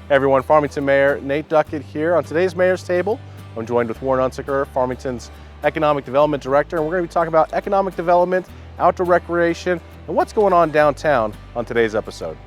Hey everyone, Farmington Mayor Nate Duckett here. On today's Mayor's Table, I'm joined with Warren Unsicker, Farmington's Economic Development Director, and we're going to be talking about economic development, outdoor recreation, and what's going on downtown on today's episode.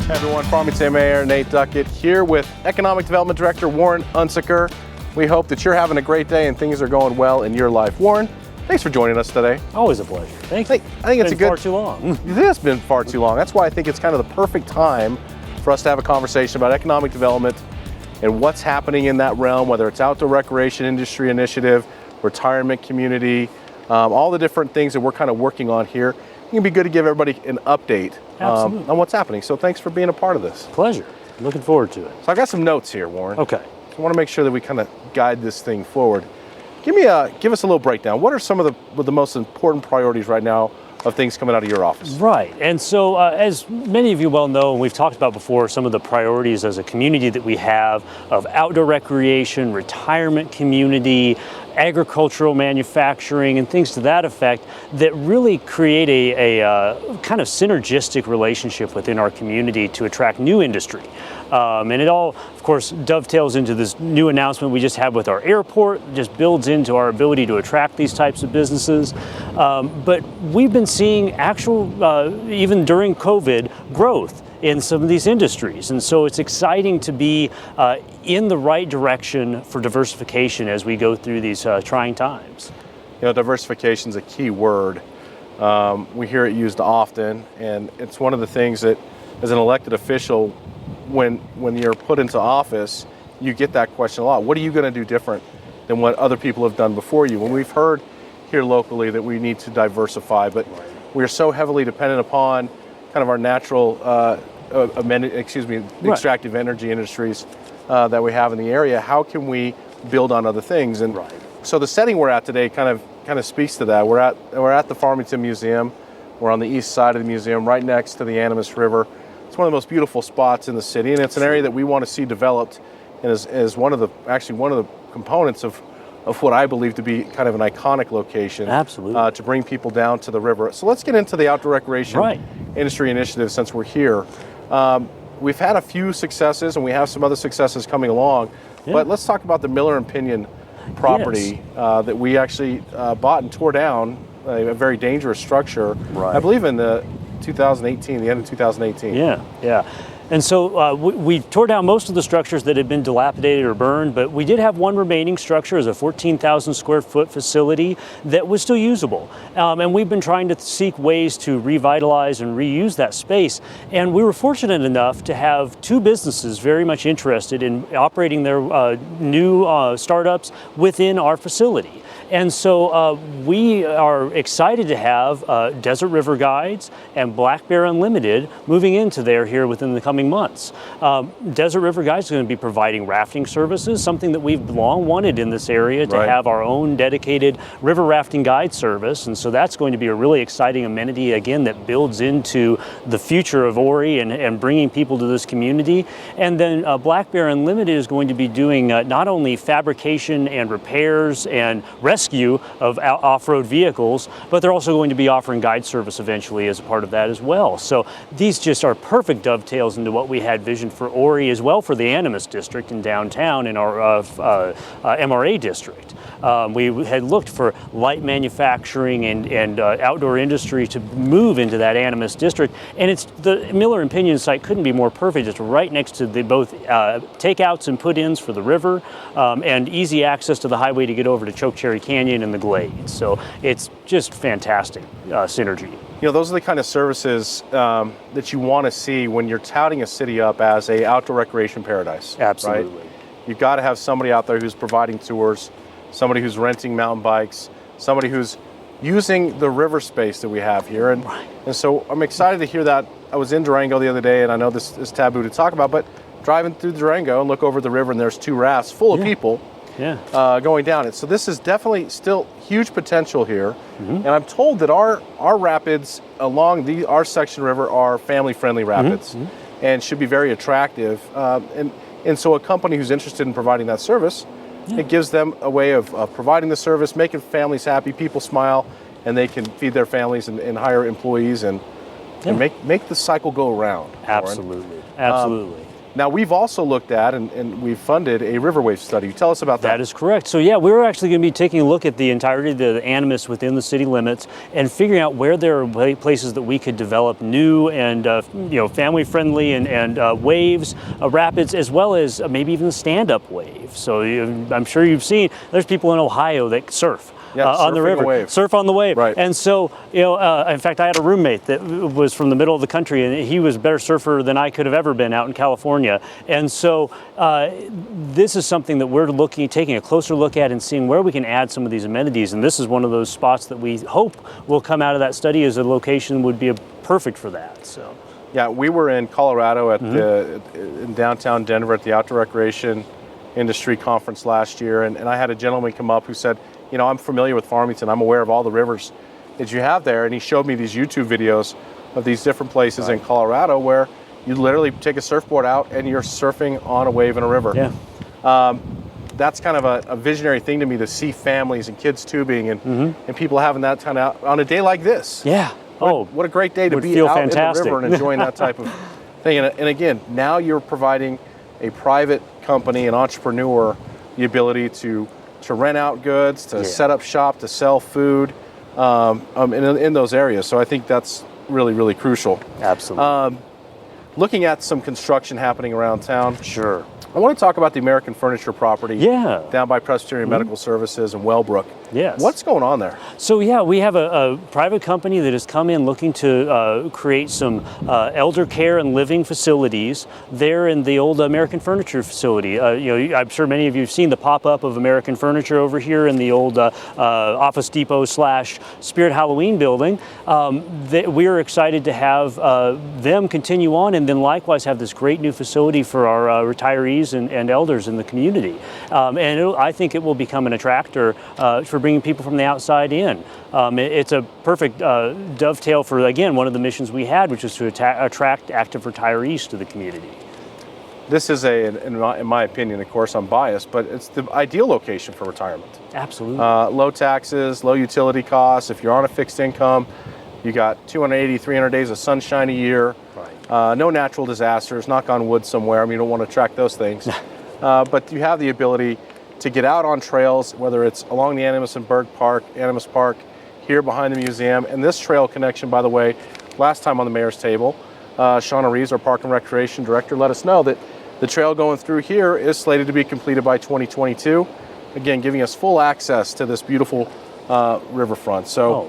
Hey everyone, Farmington Mayor Nate Duckett here with Economic Development Director Warren Unsicker. We hope that you're having a great day and things are going well in your life. Warren, thanks for joining us today. Always a pleasure. Thank you. I think it's far too long. It has been far too long. That's why I think it's kind of the perfect time for us to have a conversation about economic development and what's happening in that realm, whether it's outdoor recreation industry initiative, retirement community, all the different things that we're kind of working on here. It can be good to give everybody an update on what's happening. So thanks for being a part of this. Pleasure. Looking forward to it. So I got some notes here, Warren. Okay. So I want to make sure that we kind of guide this thing forward. Give us a little breakdown. What are some of the most important priorities right now of things coming out of your office? Right. And so as many of you well know, and we've talked about before, some of the priorities as a community that we have of outdoor recreation, retirement community, agricultural manufacturing, and things to that effect that really create a kind of synergistic relationship within our community to attract new industry. And it all, of course, dovetails into this new announcement we just had with our airport, just builds into our ability to attract these types of businesses. But we've been seeing actual, even during COVID, growth in some of these industries. And so it's exciting to be in the right direction for diversification as we go through these trying times. You know, diversification is a key word. We hear it used often, and it's one of the things that, as an elected official, when you're put into office, you get that question a lot. What are you going to do different than what other people have done before you? And we've heard here locally that we need to diversify, but we're so heavily dependent upon kind of our natural extractive energy industries that we have in the area. How can we build on other things? And so the setting we're at today kind of speaks to that. We're at the Farmington Museum. We're on the east side of the museum, right next to the Animas River. It's one of the most beautiful spots in the city, and it's an area that we want to see developed, and is one of the components of what I believe to be kind of an iconic location. Absolutely. To bring people down to the river. So let's get into the outdoor recreation industry initiative since we're here. We've had a few successes, and we have some other successes coming along, but let's talk about the Miller and Pinion property that we actually bought and tore down, a very dangerous structure, I believe in the end of 2018. Yeah. And so we tore down most of the structures that had been dilapidated or burned, but we did have one remaining structure as a 14,000 square foot facility that was still usable. And we've been trying to seek ways to revitalize and reuse that space. And we were fortunate enough to have two businesses very much interested in operating their new startups within our facility. And so we are excited to have Desert River Guides and Black Bear Unlimited moving into there here within the coming months. Desert River Guides is going to be providing rafting services, something that we've long wanted in this area to have our own dedicated river rafting guide service. And so that's going to be a really exciting amenity, again, that builds into the future of Ori and bringing people to this community. And then Black Bear Unlimited is going to be doing not only fabrication and repairs and rescue of off-road vehicles, but they're also going to be offering guide service eventually as a part of that as well. So these just are perfect dovetails into what we had visioned for Ori as well for the Animas district in downtown in our MRA district. We had looked for light manufacturing and outdoor industry to move into that Animas district, and it's the Miller and Pinion site couldn't be more perfect. It's right next to both takeouts and put-ins for the river, and easy access to the highway to get over to Chokecherry Canyon and the Glades. So it's just fantastic synergy. You know, those are the kind of services that you want to see when you're touting a city up as a outdoor recreation paradise. Absolutely. Right? You've got to have somebody out there who's providing tours, somebody who's renting mountain bikes, somebody who's using the river space that we have here. And so I'm excited to hear that. I was in Durango the other day, and I know this is taboo to talk about, but driving through Durango and look over the river, and there's two rafts full of people going down it. So this is definitely still huge potential here. And I'm told that our rapids along our section river are family-friendly rapids and should be very attractive. And so a company who's interested in providing that service, it gives them a way of providing the service, making families happy, people smile, and they can feed their families and hire employees and make the cycle go around. Absolutely. Absolutely. Now, we've also looked at and we've funded a river wave study. Tell us about that. That is correct. So yeah, we're actually going to be taking a look at the entirety of the animus within the city limits and figuring out where there are places that we could develop new and family-friendly and waves, rapids, as well as maybe even a stand-up wave. So I'm sure you've seen there's people in Ohio that surf. On the river, surf on the wave. Right. And so, in fact, I had a roommate that was from the middle of the country, and he was a better surfer than I could have ever been out in California. And so, this is something that we're taking a closer look at and seeing where we can add some of these amenities. And this is one of those spots that we hope will come out of that study as a location would be perfect for that. So. Yeah, we were in Colorado in downtown Denver at the Outdoor Recreation Industry Conference last year, and I had a gentleman come up who said, I'm familiar with Farmington. I'm aware of all the rivers that you have there. And he showed me these YouTube videos of these different places in Colorado where you literally take a surfboard out and you're surfing on a wave in a river. Yeah. That's kind of a visionary thing to me, to see families and kids tubing and people having that time out on a day like this. Yeah. What a great day to be out fantastic. in the river and enjoying that type of thing. And again, now you're providing a private company, an entrepreneur, the ability to rent out goods, to set up shop, to sell food in those areas. So I think that's really, really crucial. Absolutely. Looking at some construction happening around town. Sure. I want to talk about the American Furniture property down by Presbyterian Medical Services and Wellbrook. Yes. What's going on there? So yeah, we have a private company that has come in looking to create some elder care and living facilities there in the old American Furniture facility. I'm sure many of you have seen the pop-up of American Furniture over here in the old Office Depot / Spirit Halloween building. We're excited to have them continue on and then likewise have this great new facility for our retirees and elders in the community. I think it will become an attractor for bringing people from the outside in. It's a perfect dovetail for, again, one of the missions we had, which is to attract active retirees to the community. This is in my opinion, of course, I'm biased, but it's the ideal location for retirement. Absolutely. Low taxes, low utility costs. If you're on a fixed income, you got 280, 300 days of sunshine a year. Right. No natural disasters, knock on wood somewhere. I mean, you don't want to track those things. But you have the ability to get out on trails, whether it's along the Animas Park, here behind the museum. And this trail connection, by the way, last time on the mayor's table, Shauna Reeves, our Park and Recreation Director, let us know that the trail going through here is slated to be completed by 2022. Again, giving us full access to this beautiful riverfront. So,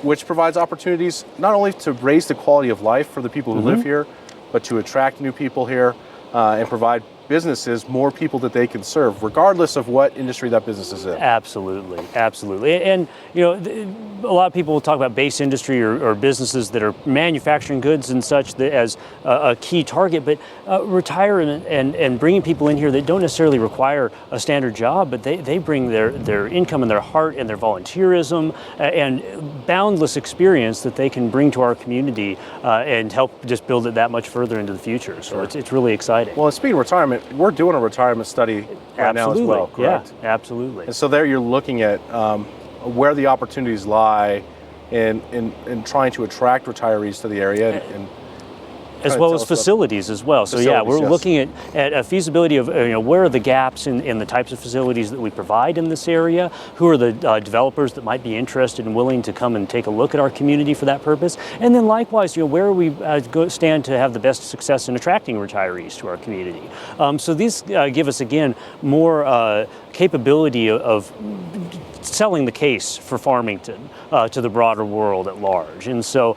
which provides opportunities not only to raise the quality of life for the people who live here, but to attract new people here and provide businesses more people that they can serve, regardless of what industry that business is in. Absolutely, absolutely. And a lot of people will talk about base industry or businesses that are manufacturing goods and such as a key target, but retirement and bringing people in here that don't necessarily require a standard job, but they bring their income and their heart and their volunteerism and boundless experience that they can bring to our community and help just build it that much further into the future. So it's really exciting. Well, speaking of retirement, we're doing a retirement study right now as well, correct? Yeah, absolutely. And so there you're looking at where the opportunities lie in trying to attract retirees to the area and as well as facilities as well. So yeah, we're looking at a feasibility of where are the gaps in the types of facilities that we provide in this area, who are the developers that might be interested and willing to come and take a look at our community for that purpose, and then likewise, where we stand to have the best success in attracting retirees to our community. So these give us, again, more capability of selling the case for Farmington to the broader world at large. And so,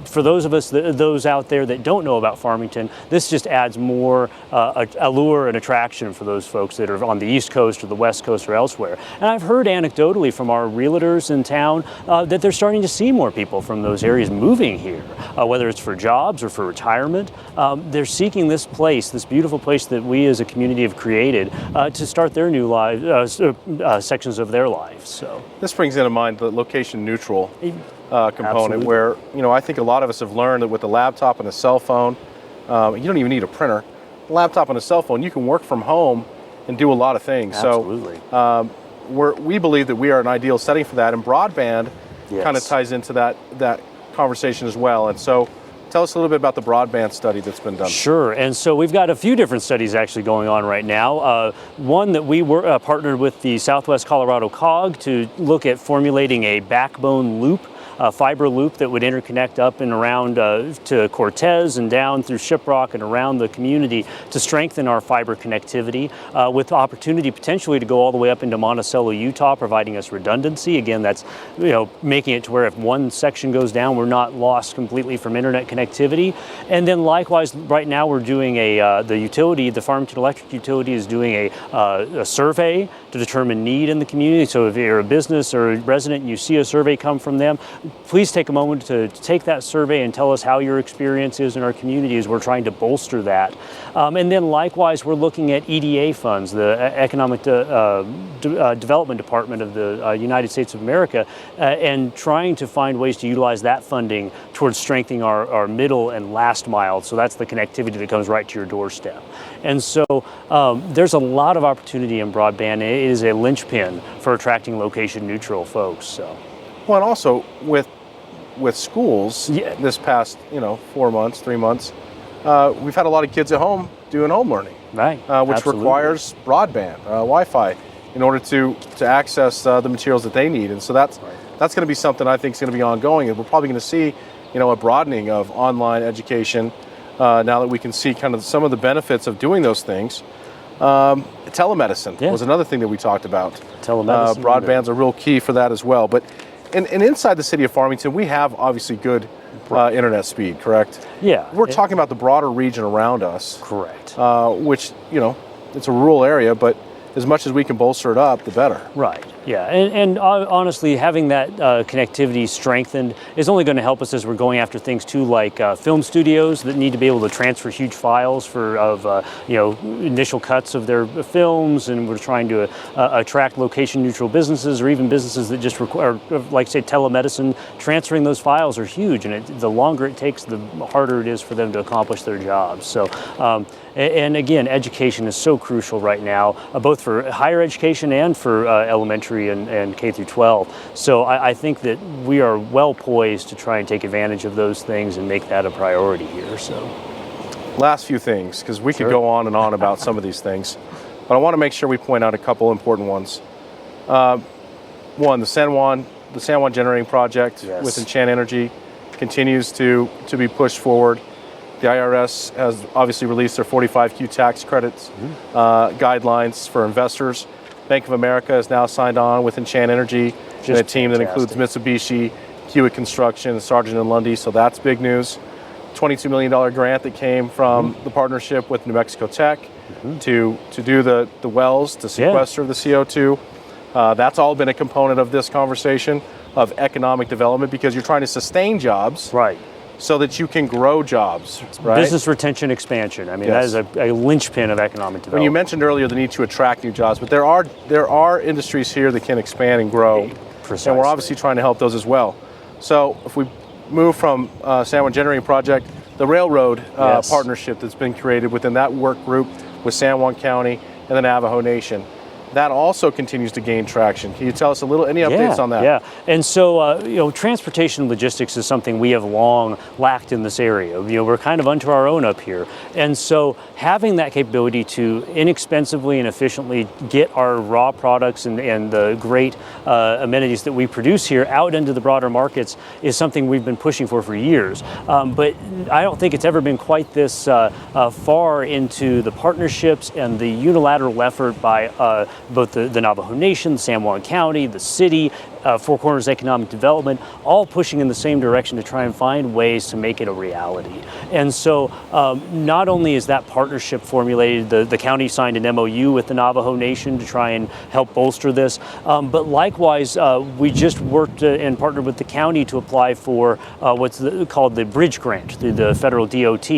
for those of us, those out there that don't know about Farmington, this just adds more allure and attraction for those folks that are on the East Coast or the West Coast or elsewhere. And I've heard anecdotally from our realtors in town that they're starting to see more people from those areas moving here, whether it's for jobs or for retirement. They're seeking this place, this beautiful place that we as a community have created to start their new lives, sections of their lives. So this brings into mind the location neutral component. Absolutely. Where, I think a lot of us have learned that with a laptop and a cell phone, you don't even need a printer. A laptop and a cell phone, you can work from home and do a lot of things. Absolutely. So we believe that we are an ideal setting for that, and broadband kind of ties into that conversation as well. And so tell us a little bit about the broadband study that's been done. Sure, and so we've got a few different studies actually going on right now. One that we were partnered with the Southwest Colorado COG to look at formulating a backbone loop, a fiber loop that would interconnect up and around to Cortez and down through Shiprock and around the community to strengthen our fiber connectivity with opportunity potentially to go all the way up into Monticello, Utah, providing us redundancy. Again, that's making it to where if one section goes down, we're not lost completely from internet connectivity. And then likewise, right now we're doing the Farmington Electric Utility is doing a survey to determine need in the community. So if you're a business or a resident and you see a survey come from them, please take a moment to take that survey and tell us how your experience is in our community as we're trying to bolster that. And then likewise, we're looking at EDA funds, the Economic Development Department of the United States of America, and trying to find ways to utilize that funding towards strengthening our middle and last mile. So that's the connectivity that comes right to your doorstep. And so there's a lot of opportunity in broadband. It is a linchpin for attracting location neutral folks. So. Well, and also with schools, this past 4 months, 3 months, we've had a lot of kids at home doing home learning, right? Which requires broadband, Wi-Fi, in order to access the materials that they need. And so that's going to be something I think is going to be ongoing, and we're probably going to see a broadening of online education now that we can see kind of some of the benefits of doing those things. Telemedicine was another thing that we talked about. Telemedicine, broadband's a real key for that as well. But and inside the city of Farmington, we have obviously good internet speed, correct? Yeah. We're talking about the broader region around us. Correct. Which, it's a rural area, but as much as we can bolster it up, the better. Right. Yeah, and honestly, having that connectivity strengthened is only going to help us as we're going after things too, like film studios that need to be able to transfer huge files of initial cuts of their films, and we're trying to attract location-neutral businesses or even businesses that just require, like say, telemedicine. Transferring those files are huge, and the longer it takes, the harder it is for them to accomplish their jobs. So. And again, education is so crucial right now, both for higher education and for elementary and K through 12. So I think that we are well poised to try and take advantage of those things and make that a priority here. So, last few things, because we could go on and on about some of these things, but I want to make sure we point out a couple important ones. One, the San Juan generating project with Enchant Energy continues to be pushed forward. The IRS has obviously released their 45Q tax credits guidelines for investors. Bank of America has now signed on with Enchant Energy, and a team that includes Mitsubishi, Hewitt Construction, Sargent & Lundy, so that's big news. $22 million grant that came from the partnership with New Mexico Tech to do the wells, to sequester the CO2. That's all been a component of this conversation of economic development, because you're trying to sustain jobs. Right. So that you can grow jobs, right? Business retention expansion. I mean, that is a linchpin of economic development. When you mentioned earlier the need to attract new jobs, but there are industries here that can expand and grow. Precisely. And we're obviously trying to help those as well. So if we move from San Juan Generating Project, the railroad partnership that's been created within that work group with San Juan County and the Navajo Nation, that also continues to gain traction. Can you tell us any updates on that? Yeah, and so transportation logistics is something we have long lacked in this area. We're kind of unto our own up here, and so having that capability to inexpensively and efficiently get our raw products and the great amenities that we produce here out into the broader markets is something we've been pushing for years. But I don't think it's ever been quite this far into the partnerships and the unilateral effort by both the Navajo Nation, San Juan County, the city, Four Corners Economic Development, all pushing in the same direction to try and find ways to make it a reality. And so not only is that partnership formulated, the county signed an MOU with the Navajo Nation to try and help bolster this, but likewise, we just worked and partnered with the county to apply for what's called the Bridge Grant through the federal DOT.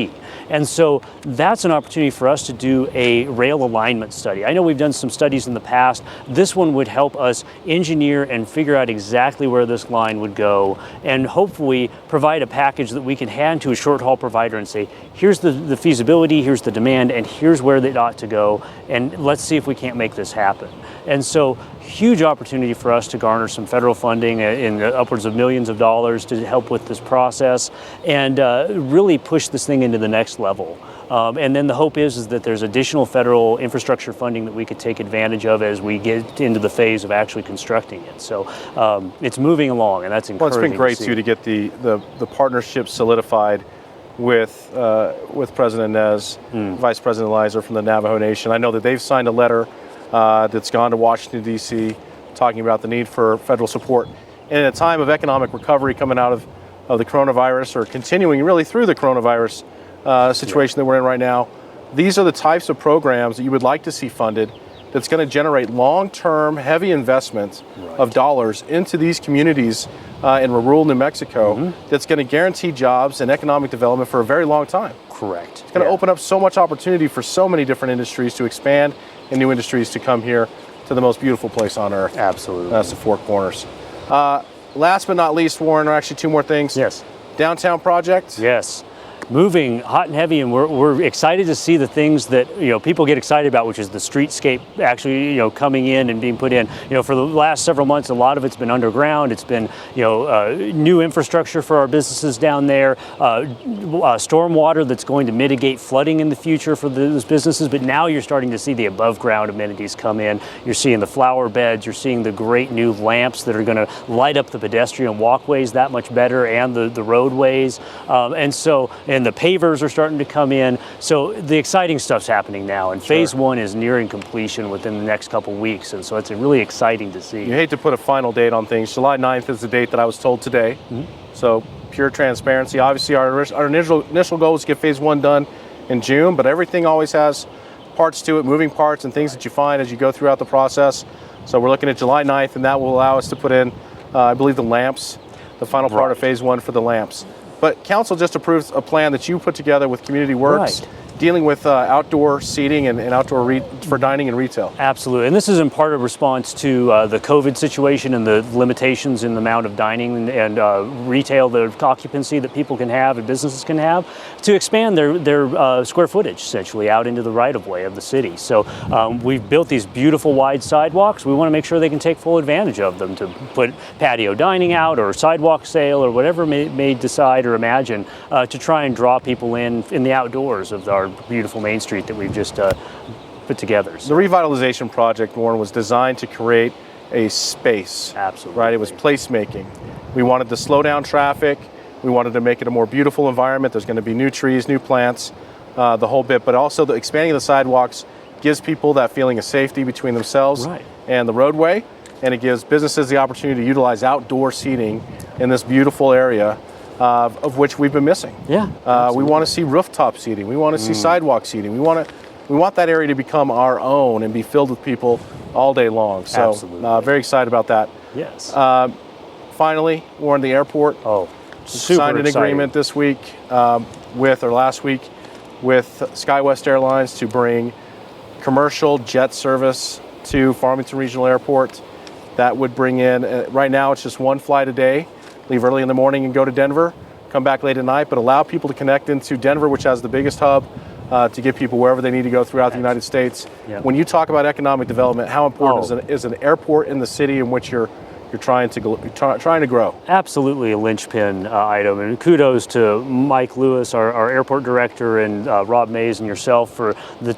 And so that's an opportunity for us to do a rail alignment study. I know we've done some studies in the past. This one would help us engineer and figure out exactly where this line would go, and hopefully provide a package that we can hand to a short haul provider and say, here's the feasibility, here's the demand, and here's where it ought to go, and let's see if we can't make this happen. And so huge opportunity for us to garner some federal funding in upwards of millions of dollars to help with this process and really push this thing into the next level. And then the hope is that there's additional federal infrastructure funding that we could take advantage of as we get into the phase of actually constructing it. So it's moving along, and that's encouraging. Well, it's been great too to get the partnership solidified with President Nez, Vice President Elizer from the Navajo Nation. I know that they've signed a letter that's gone to Washington, D.C., talking about the need for federal support. And in a time of economic recovery coming out of the coronavirus, or continuing really through the coronavirus situation that we're in right now, these are the types of programs that you would like to see funded that's going to generate long-term, heavy investment of dollars into these communities in rural New Mexico that's going to guarantee jobs and economic development for a very long time. Correct. It's going to open up so much opportunity for so many different industries to expand and new industries to come here to the most beautiful place on earth. Absolutely. That's the Four Corners. Last but not least, Warren, or actually two more things. Yes. Downtown project. Yes. Moving hot and heavy, and we're excited to see the things that people get excited about, which is the streetscape actually coming in and being put in. For the last several months, a lot of it's been underground. It's been new infrastructure for our businesses down there, stormwater that's going to mitigate flooding in the future for those businesses. But now you're starting to see the above ground amenities come in. You're seeing the flower beds. You're seeing the great new lamps that are going to light up the pedestrian walkways that much better, and the roadways, and the pavers are starting to come in. So the exciting stuff's happening now, and phase one is nearing completion within the next couple weeks, and so it's really exciting to see. You hate to put a final date on things. July 9th is the date that I was told today. So pure transparency. Obviously our initial goal was to get phase one done in June, but everything always has parts to it, moving parts and things that you find as you go throughout the process. So we're looking at July 9th, and that will allow us to put in, I believe, the lamps, the final part of phase one for the lamps. But council just approved a plan that you put together with Community Works, dealing with outdoor seating and outdoor for dining and retail. Absolutely, and this is in part a response to the COVID situation and the limitations in the amount of dining and retail, the occupancy that people can have and businesses can have, to expand their square footage essentially out into the right-of-way of the city. So we've built these beautiful wide sidewalks. We want to make sure they can take full advantage of them to put patio dining out or sidewalk sale or whatever may decide or imagine to try and draw people in the outdoors of our beautiful Main Street that we've just put together. The revitalization project, Warren, was designed to create a space. Absolutely. Right? It was placemaking. We wanted to slow down traffic. We wanted to make it a more beautiful environment. There's going to be new trees, new plants, the whole bit. But also the expanding the sidewalks gives people that feeling of safety between themselves and the roadway. And it gives businesses the opportunity to utilize outdoor seating in this beautiful area, of which we've been missing. We want to see rooftop seating. We want to see sidewalk seating. We want that area to become our own and be filled with people all day long. So very excited about that. Yes. Finally, we're in the airport. Signed an agreement this week last week with SkyWest Airlines to bring commercial jet service to Farmington Regional Airport. That would bring in, right now it's just one flight a day. Leave early in the morning and go to Denver, come back late at night, but allow people to connect into Denver, which has the biggest hub, to get people wherever they need to go throughout the United States. When you talk about economic development, how important is an airport in the city in which you're you're trying to grow. Absolutely a linchpin item, and kudos to Mike Lewis, our airport director, and Rob Mays and yourself for the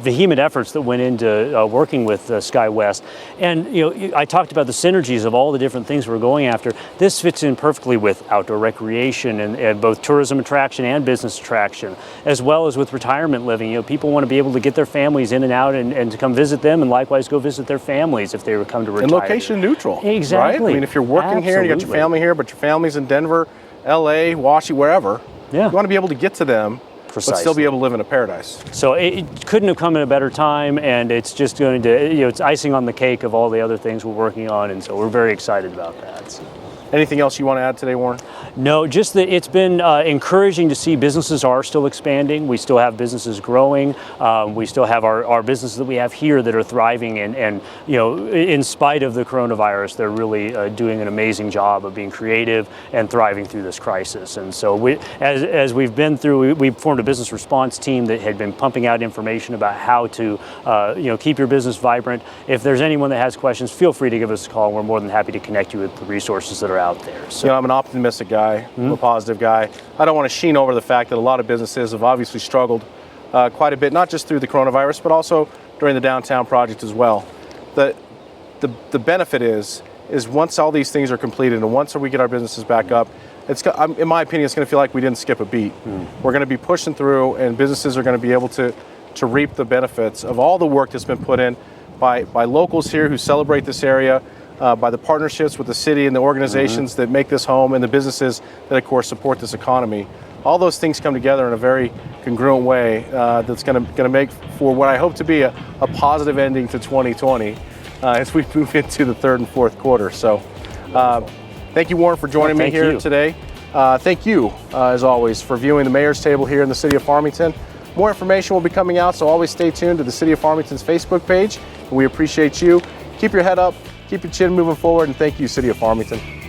vehement efforts that went into working with SkyWest. And I talked about the synergies of all the different things we're going after. This fits in perfectly with outdoor recreation and both tourism attraction and business attraction, as well as with retirement living. People want to be able to get their families in and out and to come visit them, and likewise go visit their families if they were come to retire. And location neutral. Exactly. Right? I mean, if you're working here and you got your family here, but your family's in Denver, LA, Washington, wherever, you want to be able to get to them, but still be able to live in a paradise. So it couldn't have come at a better time, and it's just going to, it's icing on the cake of all the other things we're working on, and so we're very excited about that. So. Anything else you want to add today, Warren? No, just that it's been encouraging to see businesses are still expanding. We still have businesses growing. We still have our businesses that we have here that are thriving, and in spite of the coronavirus, they're really doing an amazing job of being creative and thriving through this crisis. And so as we've been through, we formed a business response team that had been pumping out information about how to keep your business vibrant. If there's anyone that has questions, feel free to give us a call. We're more than happy to connect you with the resources that are out there. So. I'm an optimistic guy. I'm a positive guy. I don't want to sheen over the fact that a lot of businesses have obviously struggled quite a bit, not just through the coronavirus, but also during the downtown project as well. The benefit is once all these things are completed and once we get our businesses back up, in my opinion, it's going to feel like we didn't skip a beat. We're going to be pushing through, and businesses are going to be able to reap the benefits of all the work that's been put in by locals here who celebrate this area, by the partnerships with the city and the organizations that make this home, and the businesses that, of course, support this economy. All those things come together in a very congruent way that's going to make for what I hope to be a positive ending to 2020 as we move into the third and fourth quarter. So thank you, Warren, for joining me here today. Thank you, as always, for viewing the Mayor's Table here in the City of Farmington. More information will be coming out, so always stay tuned to the City of Farmington's Facebook page. We appreciate you. Keep your head up. Keep your chin moving forward, and thank you, City of Farmington.